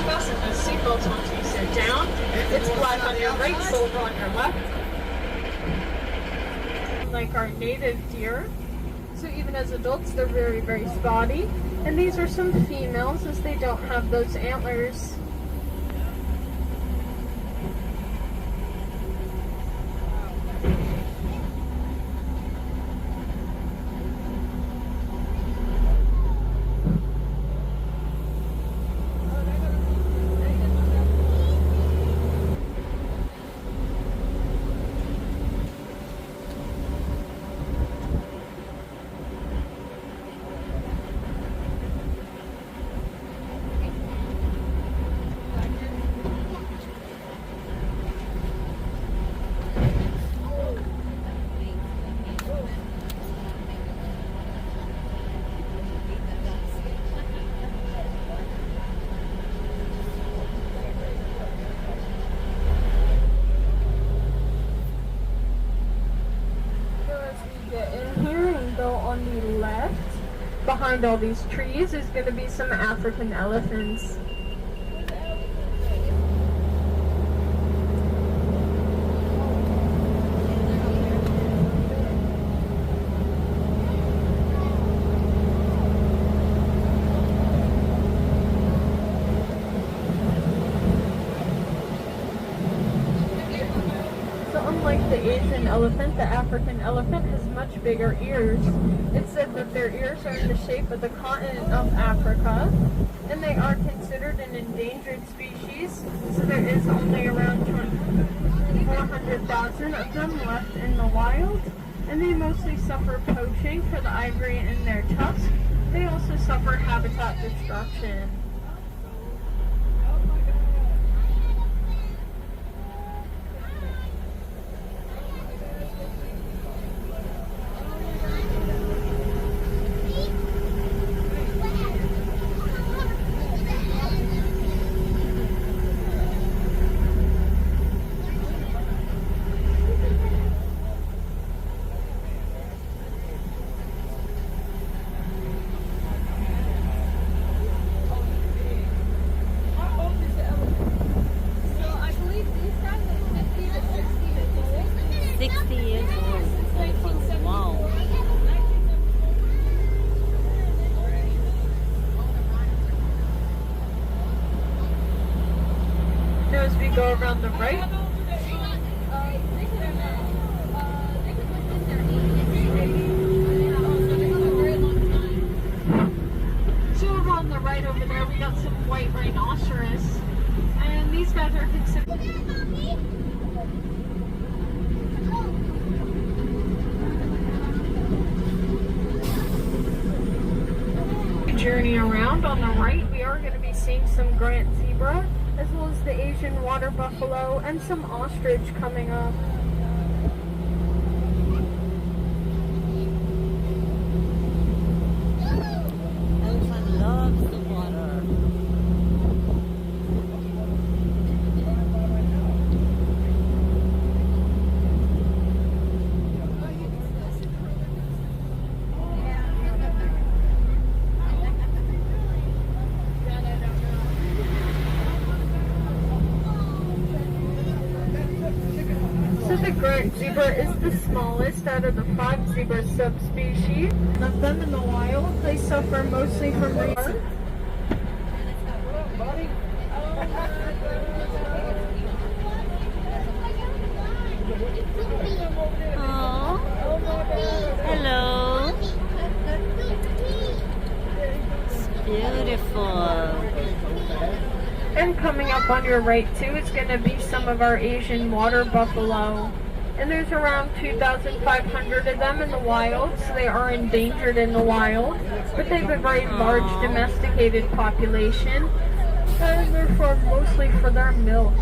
Fasten those seatbelts once you sit down. It's black on your right, silver on your left. Like our native deer. So even as adults, they're very, very spotty. And these are some females as they don't have those antlers. On the left, behind all these trees, is going to be some African elephants. Unlike the Asian elephant, the African elephant has much bigger ears. It's said that their ears are in the shape of the continent of Africa, and they are considered an endangered species, so there is only around 400,000 of them left in the wild, and they mostly suffer poaching for the ivory in their tusks. They also suffer habitat destruction. As we go around the right, so over on the right over there we got some white rhinoceros, and these guys are considered journey around. On the right we are going to be seeing some Grant zebra, as well as the Asian water buffalo and some ostrich coming up. Elephant loves the water. The Grant zebra is the smallest out of the 5 zebra subspecies. Of them in the wild, they suffer mostly from And coming up on your right too is going to be some of our Asian water buffalo. And there's around 2,500 of them in the wild, so they are endangered in the wild. But they have a very large domesticated population, and they're farmed mostly for their milk.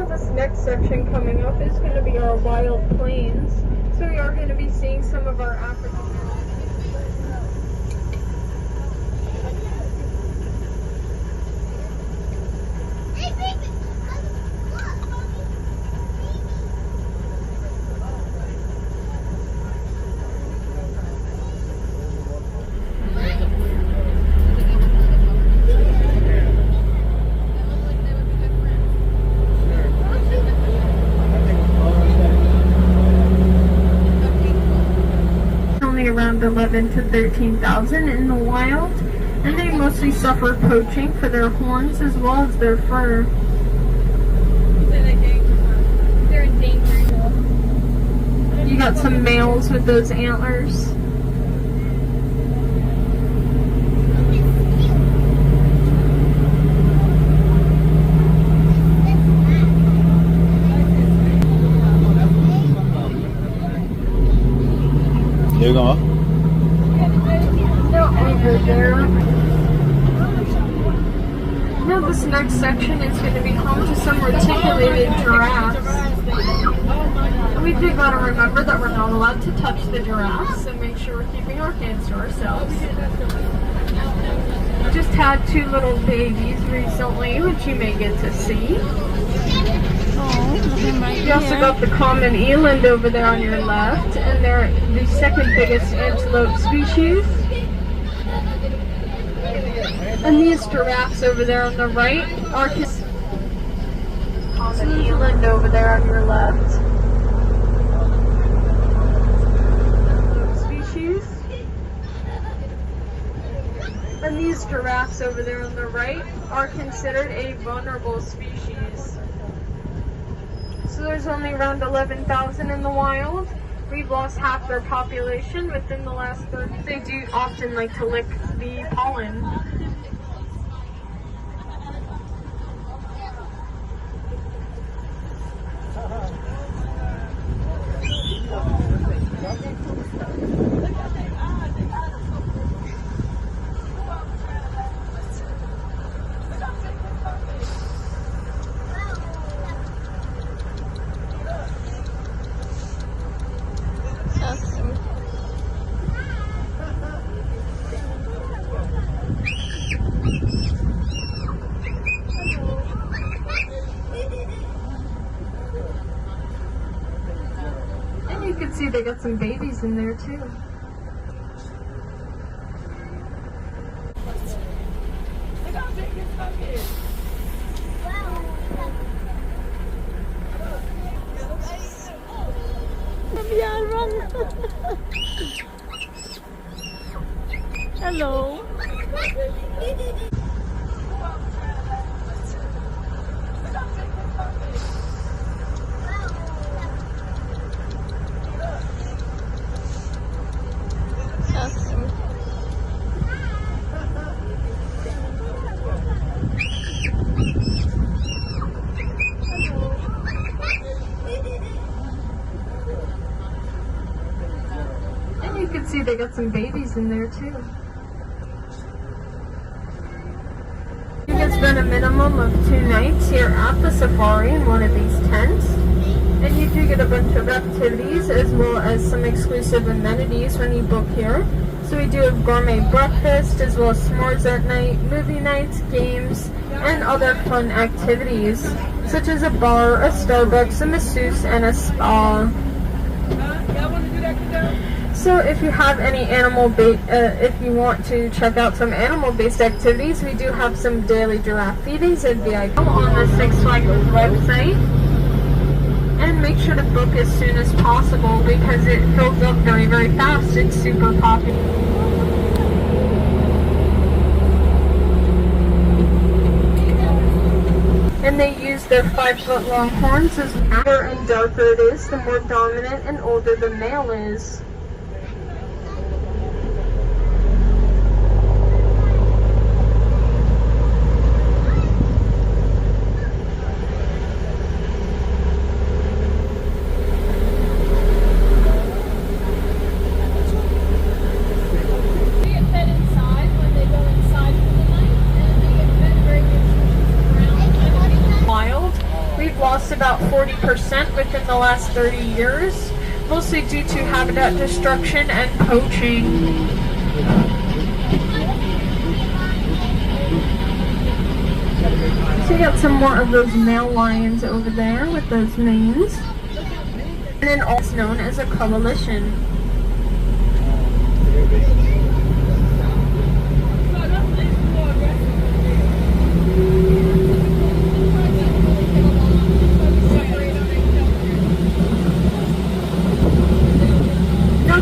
This next section coming up is going to be our wild plains. So we are going to be seeing some of our African. Around 11 to 13,000 in the wild, and they mostly suffer poaching for their horns as well as their fur. They're endangered. You got some males with those antlers. They're going over there. Now this next section is going to be home to some reticulated giraffes. We do got to remember that we're not allowed to touch the giraffes, so make sure we're keeping our hands to ourselves. Just had two little babies recently, which you may get to see. You also got the common eland over there on your left, and they're the second biggest antelope species. And these giraffes over there on the right are common eland over there on your left. Species. And these giraffes over there on the right are considered a vulnerable species. So there's only around 11,000 in the wild. We've lost half their population within the last 30 years. They do often like to lick the pollen. You can see they got some babies in there too. Hello. And you can see they got some babies in there too. You can spend a minimum of 2 nights here at the safari in one of these tents. And you do get a bunch of activities as well as some exclusive amenities when you book here. So we do have gourmet breakfast as well as s'mores at night, movie nights, games, and other fun activities. So such as a bar, a Starbucks, a masseuse, and a spa. So if you have any if you want to check out some animal-based activities, we do have some daily giraffe feedings at VIP on the Six Flags website. And make sure to book as soon as possible because it fills up very, very fast. It's super popular. And they use their 5-foot long horns. As bigger and darker it is, the more dominant and older the male is. We've lost about 40% within the last 30 years, mostly due to habitat destruction and poaching. So you got some more of those male lions over there with those manes. And then also known as a coalition.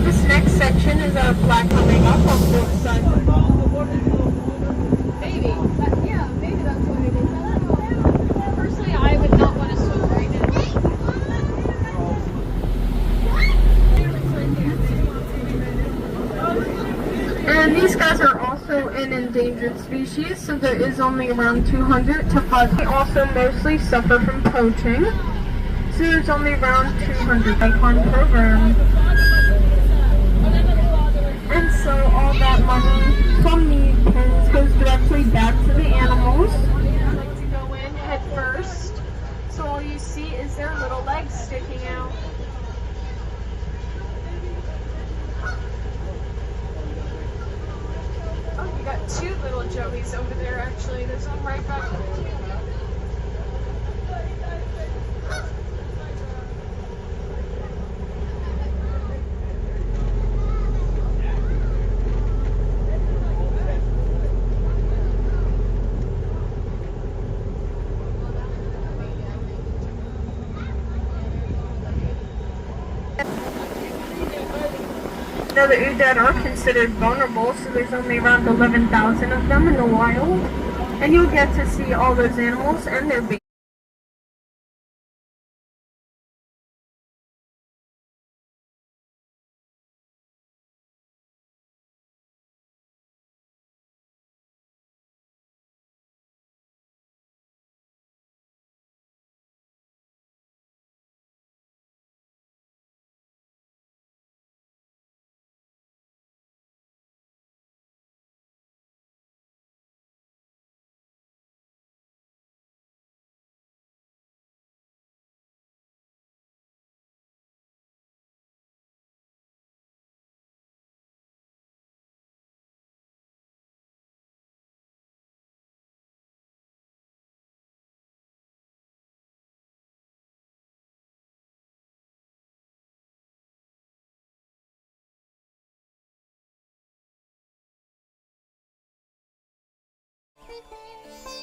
This next section is a black coming up on both sides. Maybe. Yeah, maybe that's what it is. Personally, I would not want to swim right now. And these guys are also an endangered species, so there is only around 200 to 500. They also mostly suffer from poaching, so there's only around 200 icon program. And so all that money from the pens goes directly back to the animals. I like to go in head first, so all you see is their little legs sticking out. Oh, you got two little joeys over there actually. There's one right back there. Now the Udad are considered vulnerable, so there's only around 11,000 of them in the wild. And you'll get to see all those animals and their babies. Thank you.